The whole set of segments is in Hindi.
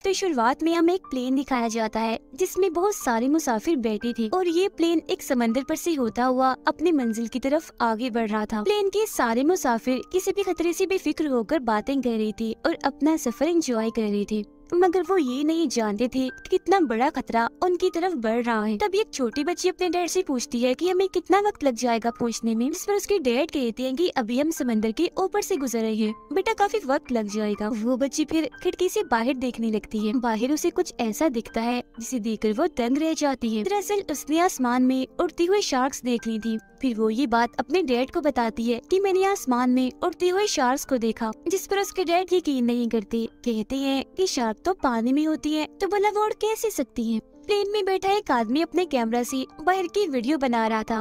तो शुरुआत में हमें एक प्लेन दिखाया जाता है जिसमें बहुत सारे मुसाफिर बैठे थे और ये प्लेन एक समंदर पर से होता हुआ अपनी मंजिल की तरफ आगे बढ़ रहा था। प्लेन के सारे मुसाफिर किसी भी खतरे से बेफिक्र होकर बातें कर रही थी और अपना सफर एंजॉय कर रही थी, मगर वो ये नहीं जानते थे कि कितना बड़ा खतरा उनकी तरफ बढ़ रहा है। तब एक छोटी बच्ची अपने डैड से पूछती है कि हमें कितना वक्त लग जाएगा पहुंचने में, जिस पर उसके डैड कहते हैं कि अभी हम समंदर के ऊपर से गुजर रहे हैं, बेटा काफी वक्त लग जाएगा। वो बच्ची फिर खिड़की से बाहर देखने लगती है। बाहर उसे कुछ ऐसा दिखता है जिसे देखकर वो दंग रह जाती है। दरअसल उसने आसमान में उड़ती हुई शार्क्स देख ली थी। फिर वो ये बात अपने डैड को बताती है कि मैंने आसमान में उड़ते हुए शार्क्स को देखा, जिस पर उसके डैड यकीन नहीं करते। कहते हैं कि शार्क तो पानी में होती है, तो भला वो उड़ कैसे सकती है। प्लेन में बैठा एक आदमी अपने कैमरा से बाहर की वीडियो बना रहा था।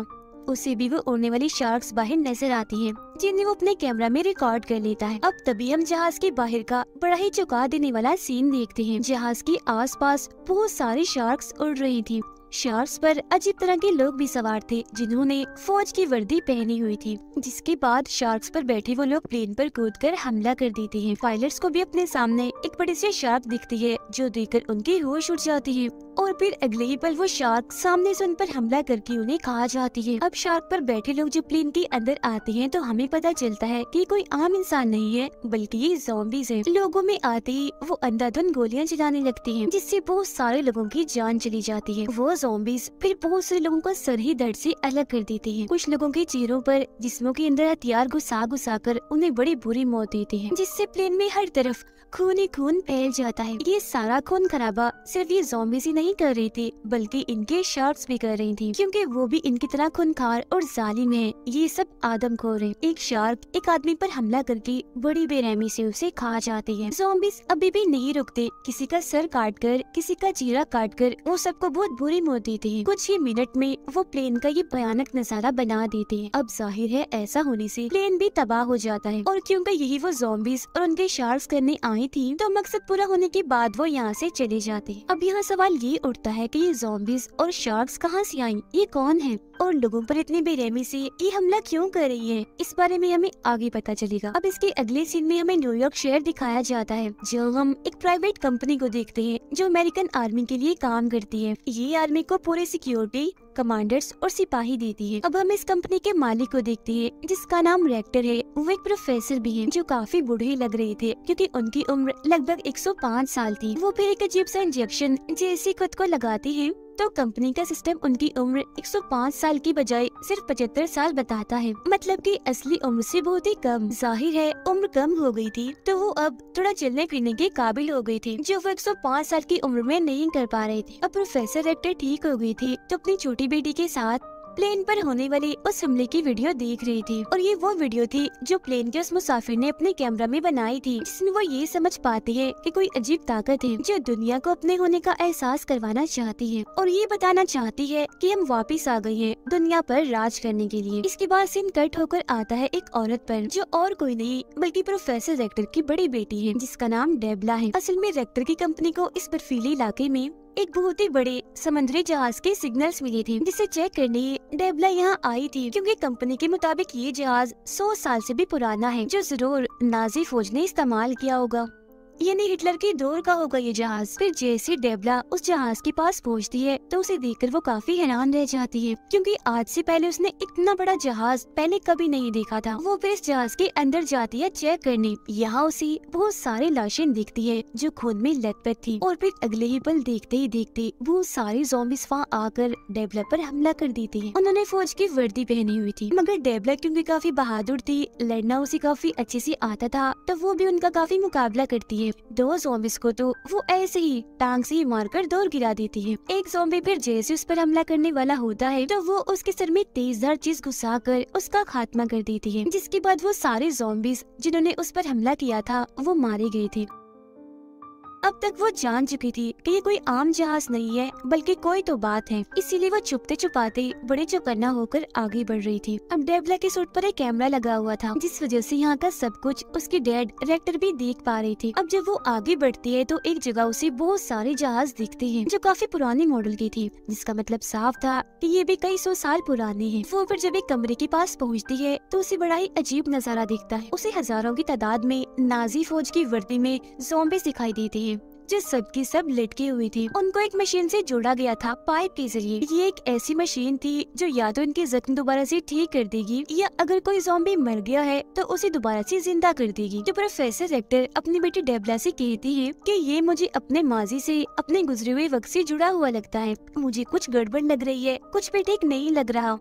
उसे भी वो उड़ने वाली शार्क्स बाहर नजर आती हैं, जिन्हें वो अपने कैमरा में रिकॉर्ड कर लेता है। अब तभी हम जहाज के बाहर का बड़ा ही चौंका देने वाला सीन देखते हैं। जहाज के आसपास बहुत सारी शार्क्स उड़ रही थी। शार्क्स पर अजीब तरह के लोग भी सवार थे जिन्होंने फौज की वर्दी पहनी हुई थी। जिसके बाद शार्क्स पर बैठे वो लोग प्लेन पर कूदकर हमला कर देते हैं। पायलट्स को भी अपने सामने एक बड़ी सी शार्क दिखती है जो देखकर उनकी होश उड़ जाती है और फिर अगले ही पल वो शार्क सामने से उन पर हमला करके उन्हें खा जाती है। अब शार्क पर बैठे लोग जो प्लेन के अंदर आते हैं तो हमें पता चलता है कि कोई आम इंसान नहीं है बल्कि ये ज़ॉम्बीज़ हैं। लोगों में आते ही वो अंधाधुंध गोलियां चलाने लगती हैं, जिससे बहुत सारे लोगों की जान चली जाती है। वो ज़ॉम्बीज़ फिर बहुत से लोगों का सर ही दर्द से अलग कर देते हैं। कुछ लोगों के चेहरों पर जिस्मों के अंदर हथियार घुसा कर उन्हें बड़ी बुरी मौत देते हैं, जिससे प्लेन में हर तरफ खून ही खून फैल जाता है। ये सारा खून खराबा सिर्फ ये ज़ॉम्बीज़ ही नहीं कर रही थी बल्कि इनके शार्क्स भी कर रही थी, क्योंकि वो भी इनकी तरह खूनखार और जालिम है। ये सब आदमखोर है। एक शार्क एक आदमी पर हमला करके बड़ी बेरहमी से उसे खा जाती है। ज़ॉम्बीज़ अभी भी नहीं रुकते। किसी का सर काट कर, किसी का चेहरा काट कर वो सबको बहुत बुरी मौत देते हैं। कुछ ही मिनट में वो प्लेन का ये भयानक नजारा बना देते हैं। अब जाहिर है ऐसा होने से प्लेन भी तबाह हो जाता है, और क्योंकि यही वो ज़ॉम्बीज़ और उनके शार्क्स करने आई थी तो मकसद पूरा होने के बाद वो यहाँ से चले जाते हैं। अब यहाँ सवाल ये उठता है कि ये ज़ॉम्बीज़ और शार्क्स कहाँ से आई, ये कौन है और लोगों पर इतनी बेरहमी से ये हमला क्यों कर रही है, इस बारे में हमें आगे पता चलेगा। अब इसके अगले सीन में हमें न्यूयॉर्क शहर दिखाया जाता है, जो हम एक प्राइवेट कंपनी को देखते हैं जो अमेरिकन आर्मी के लिए काम करती है। ये आर्मी को पूरे सिक्योरिटी, कमांडर्स और सिपाही देती है। अब हम इस कंपनी के मालिक को देखते हैं जिसका नाम रेक्टर है। वो एक प्रोफेसर भी हैं जो काफी बूढ़े लग रहे थे क्योंकि उनकी उम्र लगभग 105 साल थी। वो फिर एक अजीब सा इंजेक्शन जैसे खुद को लगाती हैं तो कंपनी का सिस्टम उनकी उम्र 105 साल की बजाय सिर्फ 75 साल बताता है, मतलब कि असली उम्र से बहुत ही कम। जाहिर है उम्र कम हो गई थी तो वो अब थोड़ा चलने फिरने के काबिल हो गई थी, जो वो 105 साल की उम्र में नहीं कर पा रहे थे। अब प्रोफेसर रेक्टर ठीक हो गई थी तो अपनी छोटी बेटी के साथ प्लेन पर होने वाले उस हमले की वीडियो देख रही थी, और ये वो वीडियो थी जो प्लेन के उस मुसाफिर ने अपने कैमरा में बनाई थी, जिसमें वो ये समझ पाती है कि कोई अजीब ताकत है जो दुनिया को अपने होने का एहसास करवाना चाहती है और ये बताना चाहती है कि हम वापस आ गए हैं दुनिया पर राज करने के लिए। इसके बाद सीन कट होकर आता है एक औरत पर जो और कोई नहीं बल्कि प्रोफेसर रेक्टर की बड़ी बेटी है, जिसका नाम डेबला है। असल में रेक्टर की कंपनी को इस बर्फीले इलाके में एक बहुत ही बड़े समुद्री जहाज के सिग्नल्स मिले थे, जिसे चेक करने डेबला यहाँ आई थी, क्योंकि कंपनी के मुताबिक ये जहाज 100 साल से भी पुराना है, जो जरूर नाजी फौज ने इस्तेमाल किया होगा, यानी हिटलर के दौर का होगा ये जहाज। फिर जैसे डेबला उस जहाज के पास पहुंचती है तो उसे देखकर वो काफी हैरान रह जाती है, क्योंकि आज से पहले उसने इतना बड़ा जहाज पहले कभी नहीं देखा था। वो फिर इस जहाज के अंदर जाती है चेक करने। यहाँ उसे बहुत सारी लाशें दिखती है जो खून में लथपथ थी, और फिर अगले ही पल देखते ही देखते बहुत सारे ज़ॉम्बीज़ वहाँ आकर डेबला पर हमला कर देते हैं। उन्होंने फौज की वर्दी पहनी हुई थी, मगर डेबला क्योंकि काफी बहादुर थी, लड़ना उसे काफी अच्छे से आता था, तो वो भी उनका काफी मुकाबला करती है। दो ज़ॉम्बीज़ को तो वो ऐसे ही टांग से मारकर दूर गिरा देती है। एक ज़ॉम्बी फिर जैसे उस पर हमला करने वाला होता है तो वो उसके सर में तेजधार चीज घुसाकर उसका खात्मा कर देती है, जिसके बाद वो सारे ज़ॉम्बीज़ जिन्होंने उस पर हमला किया था वो मारे गए थे। अब तक वो जान चुकी थी कि ये कोई आम जहाज नहीं है बल्कि कोई तो बात है, इसीलिए वो छुपते छुपाते बड़े चौकन्ना होकर आगे बढ़ रही थी। अब डेबला के सूट पर एक कैमरा लगा हुआ था, जिस वजह से यहाँ का सब कुछ उसकी डैड रेक्टर भी देख पा रही थी। अब जब वो आगे बढ़ती है तो एक जगह उसे बहुत सारे जहाज दिखते हैं जो काफी पुराने मॉडल की थी, जिसका मतलब साफ था कि ये भी कई 100 साल पुराने हैं। वो फिर जब एक कमरे के पास पहुँचती है तो उसे बड़ा ही अजीब नजारा दिखता है। उसे हजारों की तादाद में नाजी फौज की वर्दी में ज़ॉम्बीज़ दिखाई देते हैं, जो सबकी सब लटकी हुई थी। उनको एक मशीन से जोड़ा गया था पाइप के जरिए। ये एक ऐसी मशीन थी जो या तो इनके जख्म दोबारा से ठीक कर देगी या अगर कोई ज़ॉम्बी मर गया है तो उसे दोबारा से जिंदा कर देगी। जो प्रोफेसर रेक्टर अपनी बेटी डेबला से कहती है कि ये मुझे अपने माजी से, अपने गुजरे हुए वक्त से जुड़ा हुआ लगता है। मुझे कुछ गड़बड़ लग रही है, कुछ भी ठीक नहीं लग रहा,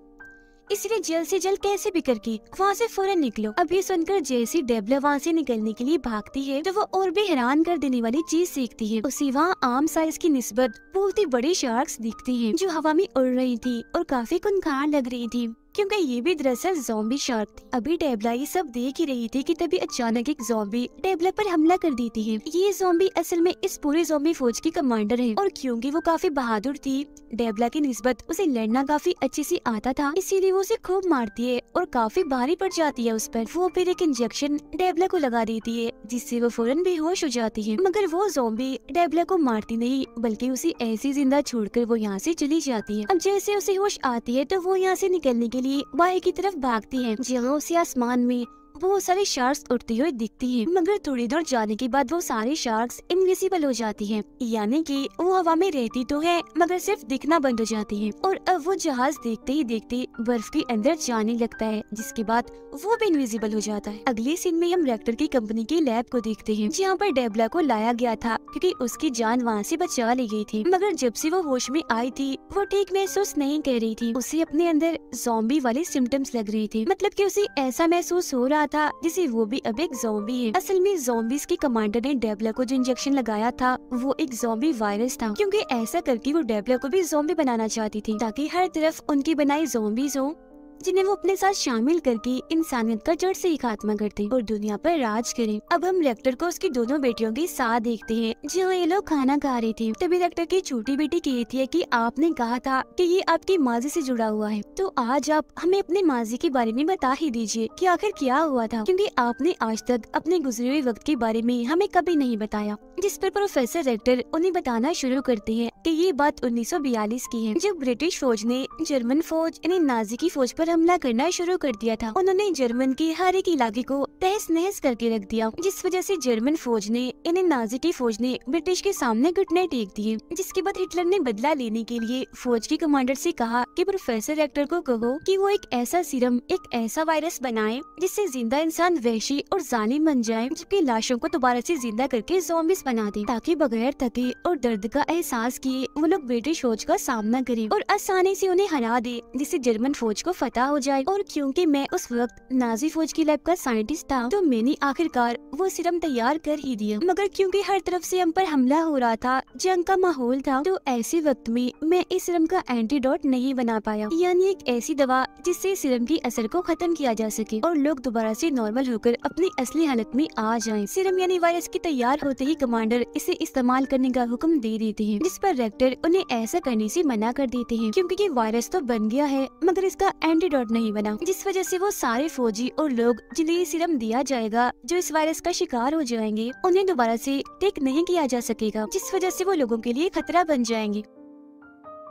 इसलिए जल्द से जल्द कैसे भी करके वहाँ से फौरन निकलो। अभी सुनकर जैसी डेबला वहाँ से निकलने के लिए भागती है तो वो और भी हैरान कर देने वाली चीज सीखती है। उसे वहाँ आम साइज की निस्बत बहुत ही बड़ी शार्क्स दिखती हैं जो हवा में उड़ रही थी और काफी खूंखार लग रही थी, क्योंकि ये भी दरअसल ज़ॉम्बी शार्क थी। अभी डेबला ये सब देख ही रही थी कि तभी अचानक एक ज़ॉम्बी डेबला पर हमला कर देती है। ये ज़ॉम्बी असल में इस पूरे ज़ॉम्बी फौज की कमांडर है और क्योंकि वो काफी बहादुर थी, डेबला की निस्बत उसे लड़ना काफी अच्छे से आता था, इसीलिए वो उसे खूब मारती है और काफी भारी पड़ जाती है उस पर। वो फिर एक इंजेक्शन डेबला को लगा देती है जिससे वो फौरन बेहोश हो जाती है। मगर वो ज़ॉम्बी डेबला को मारती नहीं बल्कि उसे ऐसी जिंदा छोड़कर वो यहाँ से चली जाती है। अब जैसे उसे होश आती है तो वो यहाँ से निकलने के लिए बाहर की तरफ भागती है, जहाँ उसे आसमान में बहुत सारे शार्क्स उड़ते हुए दिखती हैं। मगर थोड़ी दूर जाने के बाद वो सारे शार्क्स इनविजिबल हो जाती हैं, यानी कि वो हवा में रहती तो है मगर सिर्फ दिखना बंद हो जाती है। और अब वो जहाज देखते ही देखते बर्फ के अंदर जाने लगता है, जिसके बाद वो भी इनविजिबल हो जाता है। अगले सीन में हम रेक्टर की कंपनी के लैब को देखते हैं, जहाँ पर डेबला को लाया गया था क्योंकि उसकी जान वहाँ से बचा ली गई थी। मगर जब से वो होश में आई थी वो ठीक महसूस नहीं कर रही थी। उसे अपने अंदर ज़ॉम्बी वाले सिम्टम्स लग रही थी, मतलब कि उसे ऐसा महसूस हो रहा था जिसे वो भी अब एक ज़ॉम्बी है। असल में ज़ॉम्बीज़ के कमांडर ने डेबला को जो इंजेक्शन लगाया था वो एक ज़ॉम्बी वायरस था, क्योंकि ऐसा करके वो डेबला को भी ज़ॉम्बी बनाना चाहती थी ताकि हर तरफ उनकी बनाई ज़ॉम्बीज़ हो जिन्हें वो अपने साथ शामिल करके इंसानियत का जड़ से ही खात्मा करते और दुनिया पर राज करें। अब हम रेक्टर को उसकी दोनों बेटियों के साथ देखते हैं, जहाँ ये लोग खाना खा रही थी। तभी रेक्टर की छोटी बेटी कहती है कि आपने कहा था कि ये आपकी माजी से जुड़ा हुआ है, तो आज आप हमें अपने माजी के बारे में बता ही दीजिए कि आखिर क्या हुआ था, क्योंकि आपने आज तक अपने गुजरे हुए वक्त के बारे में हमें कभी नहीं बताया। जिस पर प्रोफेसर रेक्टर उन्हें बताना शुरू करते हैं कि ये बात 1942 की है, जब ब्रिटिश फौज ने जर्मन फौज यानी नाजी की फौज पर हमला करना शुरू कर दिया था। उन्होंने जर्मन के हर एक इलाके को तहस नहस करके रख दिया, जिस वजह से जर्मन फौज ने यानी नाजी की फौज ने ब्रिटिश के सामने घुटने टेक दिए। जिसके बाद हिटलर ने बदला लेने के लिए फौज के कमांडर से कहा कि प्रोफेसर रेक्टर को कहो कि वो एक ऐसा सीरम, एक ऐसा वायरस बनाए जिससे जिंदा इंसान वहशी और जालिम बन जाए, जबकि लाशों को दोबारा से जिंदा करके ज़ॉम्बीज़ बना दे, ताकि बगैर थके और दर्द का एहसास किए वो लोग ब्रिटिश फौज का सामना करें और आसानी से उन्हें हरा दे, जिससे जर्मन फौज को फतह हो जाए। और क्योंकि मैं उस वक्त नाजी फौज की लैब का साइंटिस्ट था तो मैंने आखिरकार वो सीरम तैयार कर ही दिया। मगर क्योंकि हर तरफ से हम पर हमला हो रहा था, जंग का माहौल था, तो ऐसे वक्त में मैं इस सीरम का एंटीडोट नहीं बना पाया, यानी एक ऐसी दवा जिससे सीरम की असर को खत्म किया जा सके और लोग दोबारा से नॉर्मल होकर अपनी असली हालत में आ जाएं। सीरम यानी वायरस के तैयार होते ही कमांडर इसे इस्तेमाल करने का हुक्म दे देते हैं, जिस पर रेक्टर उन्हें ऐसा करने से मना कर देते हैं, क्योंकि ये वायरस तो बन गया है मगर इसका एंटीडोट नहीं बना, जिस वजह से वो सारे फौजी और लोग जिन्हें ये सीरम दिया जाएगा जो इस वायरस का शिकार हो जाएंगे, उन्हें दोबारा से टेक नहीं किया जा सकेगा, जिस वजह से वो लोगों के लिए खतरा बन जाएंगे।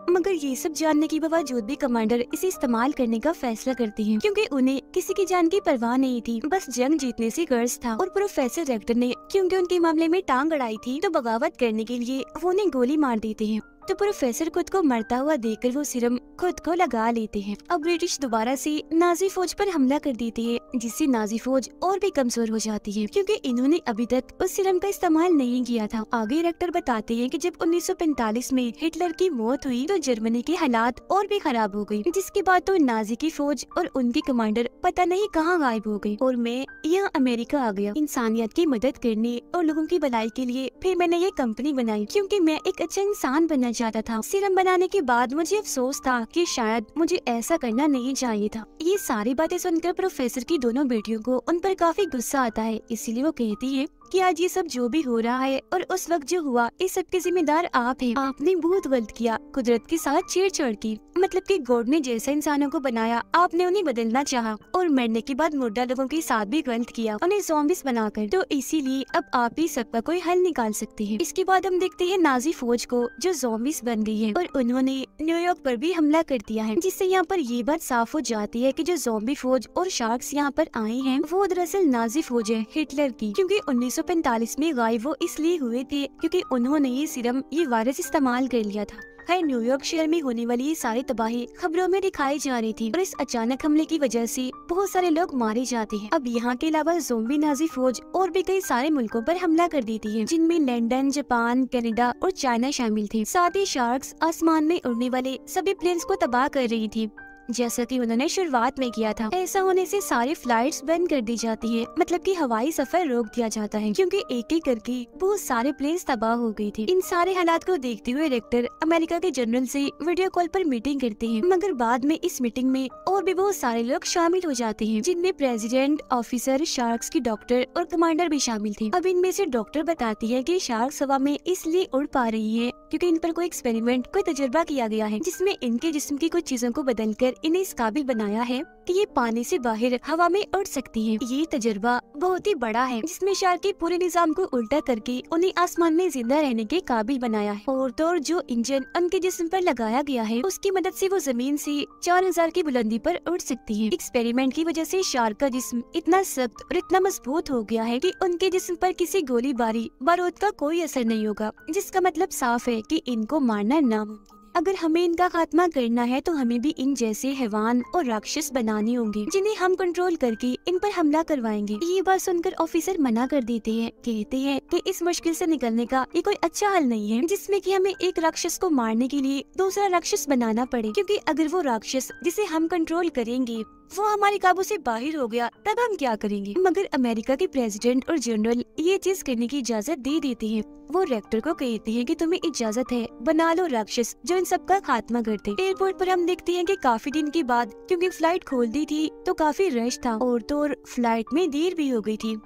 मगर ये सब जानने के बावजूद भी कमांडर इसे इस्तेमाल करने का फैसला करते हैं, क्योंकि उन्हें किसी की जान की परवाह नहीं थी, बस जंग जीतने से गर्ज था। और प्रोफेसर रेक्टर ने क्योंकि उनके मामले में टांग अड़ाई थी तो बगावत करने के लिए वो उन्हें गोली मार देते हैं। तो प्रोफेसर खुद को मरता हुआ देखकर वो सीरम खुद को लगा लेते हैं। अब ब्रिटिश दोबारा से नाजी फौज पर हमला कर देती है, जिससे नाजी फौज और भी कमजोर हो जाती है, क्योंकि इन्होंने अभी तक उस सीरम का इस्तेमाल नहीं किया था। आगे रेक्टर बताते हैं कि जब 1945 में हिटलर की मौत हुई तो जर्मनी के हालात और भी खराब हो गई, जिसके बाद तो नाजी की फौज और उनके कमांडर पता नहीं कहाँ गायब हो गए और मैं यहाँ अमेरिका आ गया इंसानियत की मदद करने और लोगों की भलाई के लिए। फिर मैंने ये कंपनी बनाई क्योंकि मैं एक अच्छा इंसान बनना चाहता था। सीरम बनाने के बाद मुझे अफसोस था कि शायद मुझे ऐसा करना नहीं चाहिए था। ये सारी बातें सुनकर प्रोफेसर की दोनों बेटियों को उन पर काफी गुस्सा आता है, इसीलिए वो कहती है कि आज ये सब जो भी हो रहा है और उस वक्त जो हुआ, इस सब के जिम्मेदार आप हैं। आपने बहुत गलत किया, कुदरत के साथ छेड़छाड़ की, मतलब कि गॉड ने जैसा इंसानों को बनाया आपने उन्हें बदलना चाहा और मरने के बाद मुर्दा लोगों के साथ भी गलत किया, उन्हें ज़ॉम्बीज़ बनाकर। तो इसीलिए अब आप ही सबका कोई हल निकाल सकते हैं। इसके बाद हम देखते हैं नाजी फौज को जो ज़ॉम्बीज़ बन गई है और उन्होंने न्यूयॉर्क पर भी हमला कर दिया है, जिससे यहाँ पर ये बात साफ हो जाती है कि जो ज़ॉम्बी फौज और शार्क्स यहाँ पर आए हैं वो दरअसल नाजी फौज है हिटलर की, क्योंकि 1945 में गायब वो इसलिए हुए थे क्योंकि उन्होंने ये वायरस इस्तेमाल कर लिया था। न्यूयॉर्क शहर में होने वाली ये सारी तबाही खबरों में दिखाई जा रही थी और इस अचानक हमले की वजह से बहुत सारे लोग मारे जाते हैं। अब यहाँ के अलावा ज़ोंबी नाजी फौज और भी कई सारे मुल्कों पर हमला कर देती है, जिनमें लंदन, जापान, कनाडा और चाइना शामिल थे। साथ ही शार्क्स आसमान में उड़ने वाले सभी प्लेन्स को तबाह कर रही थी, जैसा कि उन्होंने शुरुआत में किया था। ऐसा होने से सारी फ्लाइट्स बंद कर दी जाती है, मतलब कि हवाई सफर रोक दिया जाता है, क्योंकि एक एक करके बहुत सारे प्लेन्स तबाह हो गई थी। इन सारे हालात को देखते हुए रेक्टर अमेरिका के जनरल से वीडियो कॉल पर मीटिंग करते हैं, मगर बाद में इस मीटिंग में और भी बहुत सारे लोग शामिल हो जाते हैं, जिनमें प्रेसिडेंट, ऑफिसर, शार्क्स की डॉक्टर और कमांडर भी शामिल थे। अब इनमें से डॉक्टर बताती है कि शार्क्स हवा में इसलिए उड़ पा रही है क्योंकि इन पर कोई एक्सपेरिमेंट, कोई तजुर्बा किया गया है, जिसमें इनके जिस्म की कुछ चीजों को बदलकर इन्हें इस काबिल बनाया है कि ये पानी से बाहर हवा में उड़ सकती हैं। ये तजुर्बा बहुत ही बड़ा है, जिसमें शार्क के पूरे निजाम को उल्टा करके उन्हें आसमान में जिंदा रहने के काबिल बनाया है। और तो और जो इंजन उनके जिस्म पर लगाया गया है, उसकी मदद से वो जमीन से 4000 की बुलंदी पर उड़ सकती है। एक्सपेरिमेंट की वजह से शार्क का जिस्म इतना सख्त और इतना मजबूत हो गया है कि उनके जिस्म पर किसी गोलीबारी, बारूद का कोई असर नहीं होगा, जिसका मतलब साफ है कि इनको मारना नामुमकिन है। अगर हमें इनका खात्मा करना है तो हमें भी इन जैसे हैवान और राक्षस बनाने होंगे, जिन्हें हम कंट्रोल करके इन पर हमला करवाएंगे। ये बात सुनकर ऑफिसर मना कर देते हैं, कहते हैं कि इस मुश्किल से निकलने का ये कोई अच्छा हल नहीं है, जिसमें कि हमें एक राक्षस को मारने के लिए दूसरा राक्षस बनाना पड़े, क्योंकि अगर वो राक्षस जिसे हम कंट्रोल करेंगे वो हमारे काबू से बाहर हो गया, तब हम क्या करेंगे। मगर अमेरिका के प्रेसिडेंट और जनरल ये चीज करने की इजाजत दे देते हैं। वो रेक्टर को कहते हैं कि तुम्हें इजाजत है, बना लो राक्षस जो इन सबका खात्मा कर दे। एयरपोर्ट पर हम देखते हैं कि काफी दिन के बाद, क्योंकि फ्लाइट खोल दी थी तो काफी रश था और तो और फ्लाइट में देर भी हो गई थी,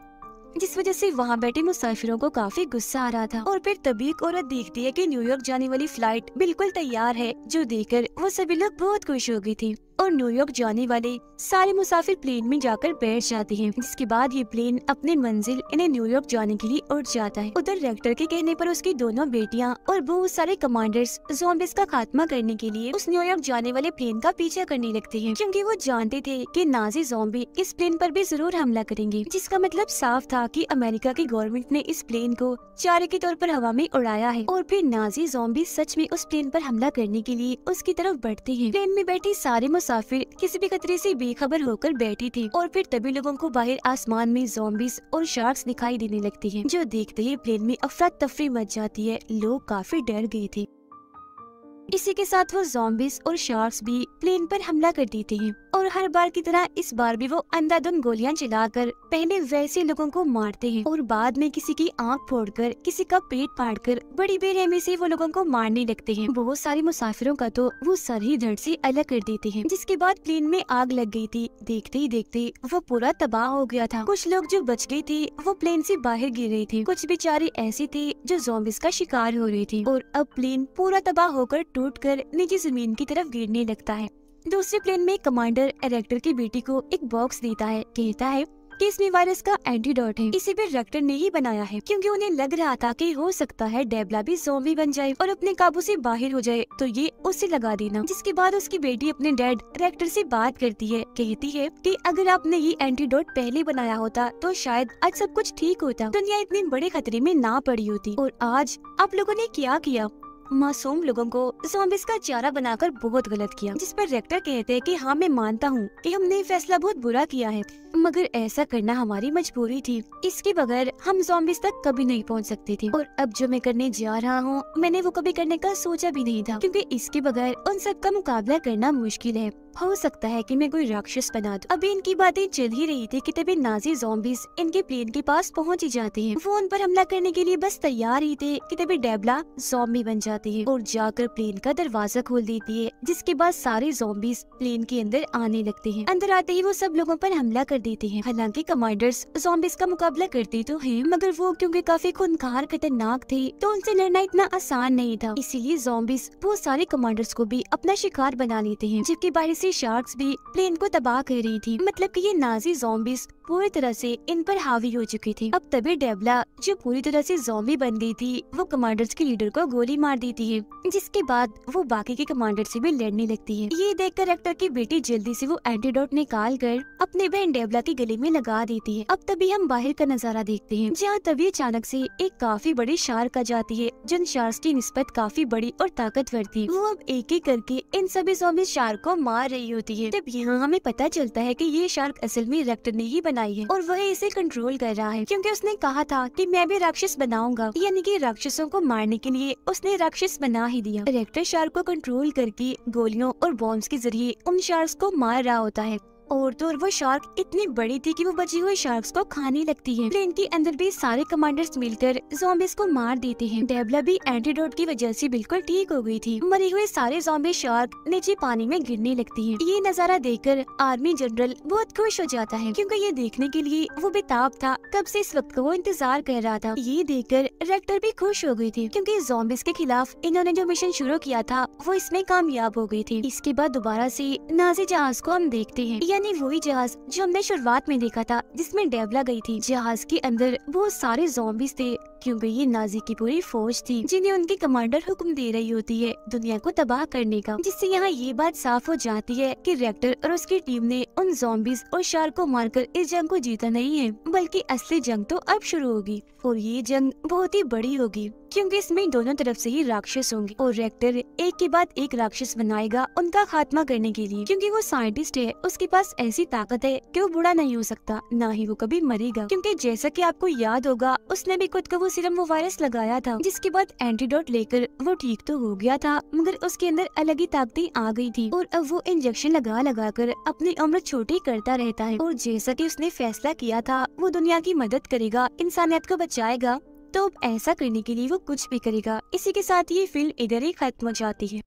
जिस वजह से वहाँ बैठे मुसाफिरों को काफी गुस्सा आ रहा था। और फिर तभी एक औरत देखती है कि न्यूयॉर्क जाने वाली फ्लाइट बिल्कुल तैयार है, जो देखकर वो सभी लोग बहुत खुश हो गई थी और न्यूयॉर्क जाने वाले सारे मुसाफिर प्लेन में जाकर बैठ जाते हैं, जिसके बाद ये प्लेन अपने मंजिल इन्हें न्यूयॉर्क जाने के लिए उड़ जाता है। उधर रेक्टर के कहने पर उसकी दोनों बेटियां और बहुत सारे कमांडर्स ज़ॉम्बीज़ का खात्मा करने के लिए उस न्यूयॉर्क जाने वाले प्लेन का पीछा करने लगते हैं, क्योंकि वो जानते थे कि नाजी ज़ॉम्बी इस प्लेन पर भी जरूर हमला करेंगे, जिसका मतलब साफ था कि अमेरिका की गवर्नमेंट ने इस प्लेन को चारे के तौर पर हवा में उड़ाया है। और फिर नाजी ज़ॉम्बी सच में उस प्लेन पर हमला करने के लिए उसकी तरफ बढ़ते हैं। प्लेन में बैठे सारे मुसाफिर किसी भी खतरे से बेखबर होकर बैठी थी और फिर तभी लोगों को बाहर आसमान में ज़ॉम्बीज़ और शार्क्स दिखाई देने लगती हैं, जो देखते ही प्लेन में अफरा तफरी मच जाती है। लोग काफी डर गए थे। इसी के साथ वो ज़ॉम्बीज़ और शार्क्स भी प्लेन पर हमला कर देते हैं और हर बार की तरह इस बार भी वो अंधाधुंध गोलियां चलाकर पहले वैसे लोगों को मारते हैं और बाद में किसी की आंख फोड़कर, किसी का पेट फाड़कर बड़ी बेरहमी से वो लोगों को मारने लगते हैं। बहुत सारे मुसाफिरों का तो वो सर ही धड़ से अलग कर देते हैं। जिसके बाद प्लेन में आग लग गई थी। देखते ही देखते वो पूरा तबाह हो गया था। कुछ लोग जो बच गए थे वो प्लेन से बाहर गिर रहे थे, कुछ बेचारे ऐसे थे जो ज़ॉम्बीज़ का शिकार हो रहे थे और अब प्लेन पूरा तबाह होकर टूटकर नीचे जमीन की तरफ गिरने लगता है। दूसरे प्लेन में कमांडर रेक्टर की बेटी को एक बॉक्स देता है, कहता है कि इसमें वायरस का एंटीडोट है, इसे भी रेक्टर ने ही बनाया है, क्योंकि उन्हें लग रहा था कि हो सकता है डेबला भी ज़ॉम्बी बन जाए और अपने काबू से बाहर हो जाए, तो ये उसे लगा देना। जिसके बाद उसकी बेटी अपने डैड रेक्टर से बात करती है, कहती है कि अगर आपने ये एंटीडोट पहले बनाया होता तो शायद आज सब कुछ ठीक होता, दुनिया इतने बड़े खतरे में ना पड़ी होती। और आज आप लोगों ने क्या किया, मासूम लोगों को ज़ॉम्बीज़ का चारा बनाकर बहुत गलत किया। जिस पर रेक्टर कहते हैं कि हाँ, मैं मानता हूँ कि हमने ये फैसला बहुत बुरा किया है, मगर ऐसा करना हमारी मजबूरी थी। इसके बगैर हम ज़ॉम्बीज़ तक कभी नहीं पहुँच सकते थे और अब जो मैं करने जा रहा हूँ मैंने वो कभी करने का सोचा भी नहीं था, क्योंकि इसके बगैर उन सब का मुकाबला करना मुश्किल है। हो सकता है कि मैं कोई राक्षस बना दूं। अभी इनकी बातें चल ही रही थी कि तभी नाजी ज़ॉम्बीज़ इनके प्लेन के पास पहुंच ही जाते हैं। वो उन पर हमला करने के लिए बस तैयार ही थे कि तभी डेबला ज़ॉम्बी बन जाती है और जाकर प्लेन का दरवाजा खोल देती है। जिसके बाद सारे ज़ॉम्बीज़ प्लेन के अंदर आने लगते हैं। अंदर आते ही वो सब लोगों पर हमला कर देते हैं। हालांकि कमांडर्स ज़ॉम्बीज़ का मुकाबला करते तो हैं, मगर वो क्योंकि काफी खूंखार खतरनाक थे तो उनसे लड़ना इतना आसान नहीं था। इसीलिए ज़ॉम्बीज़ बहुत सारे कमांडर्स को भी अपना शिकार बना लेते हैं, जबकि बाहर से शार्क्स भी प्लेन को तबाह कर रही थी। मतलब कि ये नाजी ज़ॉम्बीज़ पूरी तरह से इन पर हावी हो चुकी थी। अब तभी डेबला, जो पूरी तरह से ज़ॉम्बी बन गई थी, वो कमांडर्स के लीडर को गोली मार देती है, जिसके बाद वो बाकी के कमांडर से भी लड़ने लगती है। ये देखकर रेक्टर की बेटी जल्दी से वो एंटीडोट निकाल कर अपने बहन डेबला के गले में लगा देती है। अब तभी हम बाहर का नजारा देखते हैं, जहाँ तभी अचानक से एक काफी बड़ी शार्क आ जाती है, जिन शार्क्स की निस्बत काफी बड़ी और ताकतवर थी। वो अब एक एक करके इन सभी ज़ॉम्बी शार्क को मार रही होती है। तब यहाँ हमें पता चलता है कि ये शार्क असल में रेक्टर ने ही बनाई है और वह इसे कंट्रोल कर रहा है, क्योंकि उसने कहा था कि मैं भी राक्षस बनाऊंगा, यानी कि राक्षसों को मारने के लिए उसने राक्षस बना ही दिया। रेक्टर शार्क को कंट्रोल करके गोलियों और बॉम्ब्स के जरिए उन शार्क्स को मार रहा होता है। और तो वो शार्क इतनी बड़ी थी कि वो बची हुई शार्क्स को खाने लगती है। प्लेन के अंदर भी सारे कमांडर्स मिलकर ज़ॉम्बीज़ को मार देते हैं। डेबला भी एंटीडोट की वजह से बिल्कुल ठीक हो गई थी। मरे हुए सारे ज़ॉम्बी शार्क नीचे पानी में गिरने लगती हैं। ये नजारा देखकर आर्मी जनरल बहुत खुश हो जाता है, क्योंकि ये देखने के लिए वो बेताब था, कब से इस वक्त का वो इंतजार कर रहा था। ये देखकर रेक्टर भी खुश हो गई थी, क्योंकि ज़ॉम्बीज़ के खिलाफ इन्होंने जो मिशन शुरू किया था वो इसमें कामयाब हो गई थी। इसके बाद दोबारा से नाज़ी जहाज को हम देखते हैं, यानी वही जहाज जो हमने शुरुआत में देखा था, जिसमें डेबला गई थी। जहाज के अंदर बहुत सारे ज़ॉम्बीज़ थे, क्योंकि ये नाजी की पूरी फौज थी, जिन्हें उनकी कमांडर हुक्म दे रही होती है दुनिया को तबाह करने का। जिससे यहाँ ये बात साफ हो जाती है कि रेक्टर और उसकी टीम ने उन ज़ॉम्बीज़ और शार्क को मारकर इस जंग को जीता नहीं है, बल्कि असली जंग तो अब शुरू होगी, और ये जंग बहुत ही बड़ी होगी, क्योंकि इसमें दोनों तरफ से ही राक्षस होंगे और रेक्टर एक के बाद एक राक्षस बनाएगा उनका खात्मा करने के लिए। क्योंकि वो साइंटिस्ट है, उसके पास ऐसी ताकत है कि वो बुरा नहीं हो सकता, ना ही वो कभी मरेगा। क्योंकि जैसा कि आपको याद होगा, उसने भी खुद को वो सीरम वो वायरस लगाया था, जिसके बाद एंटीडोट लेकर वो ठीक तो हो गया था, मगर उसके अंदर अलग ही ताकतें आ गई थी और अब वो इंजेक्शन लगा लगा कर अपनी उम्र छोटी करता रहता है। और जैसा कि उसने फैसला किया था वो दुनिया की मदद करेगा, इंसानियत को बचाएगा, तो अब ऐसा करने के लिए वो कुछ भी करेगा। इसी के साथ ये फिल्म इधर ही खत्म हो जाती है।